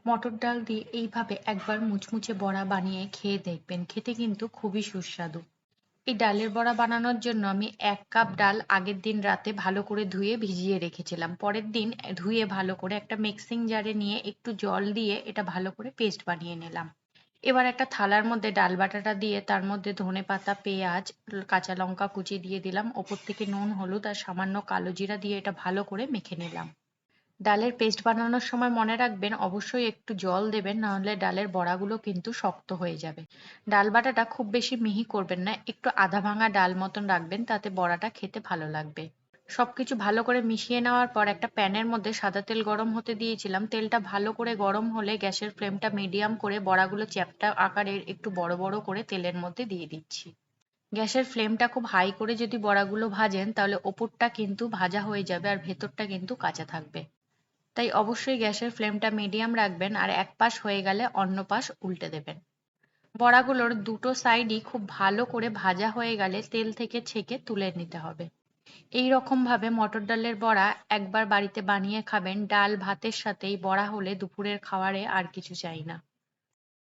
মটর ডাল দিয়ে এইভাবে একবার মুচমুচে বড়া বানিয়ে খেয়ে দেখবেন, খেতে কিন্তু খুবই সুস্বাদু। এই ডালের বড়া বানানোর জন্য আমি ১ কাপ ডাল আগের দিন রাতে ভালো করে ধুয়ে ভিজিয়ে রেখেছিলাম। পরের দিন ধুয়ে ভালো করে একটা মিক্সিং জারে নিয়ে একটু জল দিয়ে এটা ভালো করে পেস্ট বানিয়ে নিলাম। এবার একটা থালার মধ্যে ডাল বাটাটা দিয়ে তার মধ্যে ধনেপাতা, পেঁয়াজ, কাঁচা লঙ্কা কুচি দিয়ে দিলাম। ওপর থেকে নুন, হলুদ আর সামান্য কালো জিরা দিয়ে এটা ভালো করে মেখে নিলাম। ডালের পেস্ট বানানোর সময় মনে রাখবেন অবশ্যই একটু জল দেবেন, না হলে ডালের বড়াগুলো কিন্তু শক্ত হয়ে যাবে। ডাল বাটাটা খুব বেশি মিহি করবেন না, একটু আধা ভাঙা ডাল মতন রাখবেন, তাতে বড়াটা খেতে ভালো লাগবে। সবকিছু ভালো করে মিশিয়ে নেওয়ার পর একটা প্যানের মধ্যে সাদা তেল গরম হতে দিয়েছিলাম। তেলটা ভালো করে গরম হলে গ্যাসের ফ্লেমটা মিডিয়াম করে বড়াগুলো চ্যাপ্টা আকারের একটু বড় বড় করে তেলের মধ্যে দিয়ে দিচ্ছি। গ্যাসের ফ্লেমটা খুব হাই করে যদি বড়াগুলো ভাজেন তাহলে ওপরটা কিন্তু ভাজা হয়ে যাবে আর ভেতরটা কিন্তু কাঁচা থাকবে। তাই অবশ্যই গ্যাসের ফ্লেমটা মিডিয়াম রাখবেন আর এক পাশ হয়ে গেলে অন্য পাশ উল্টে দেবেন। বড়াগুলোর দুটো সাইডই খুব ভালো করে ভাজা হয়ে গেলে তেল থেকে ছেঁকে তুলে নিতে হবে। এই রকম ভাবে মটর ডালের বড়া একবার বাড়িতে বানিয়ে খাবেন, ডাল ভাতের সাথেই বড়া হলে দুপুরের খাবারে আর কিছু চাই না।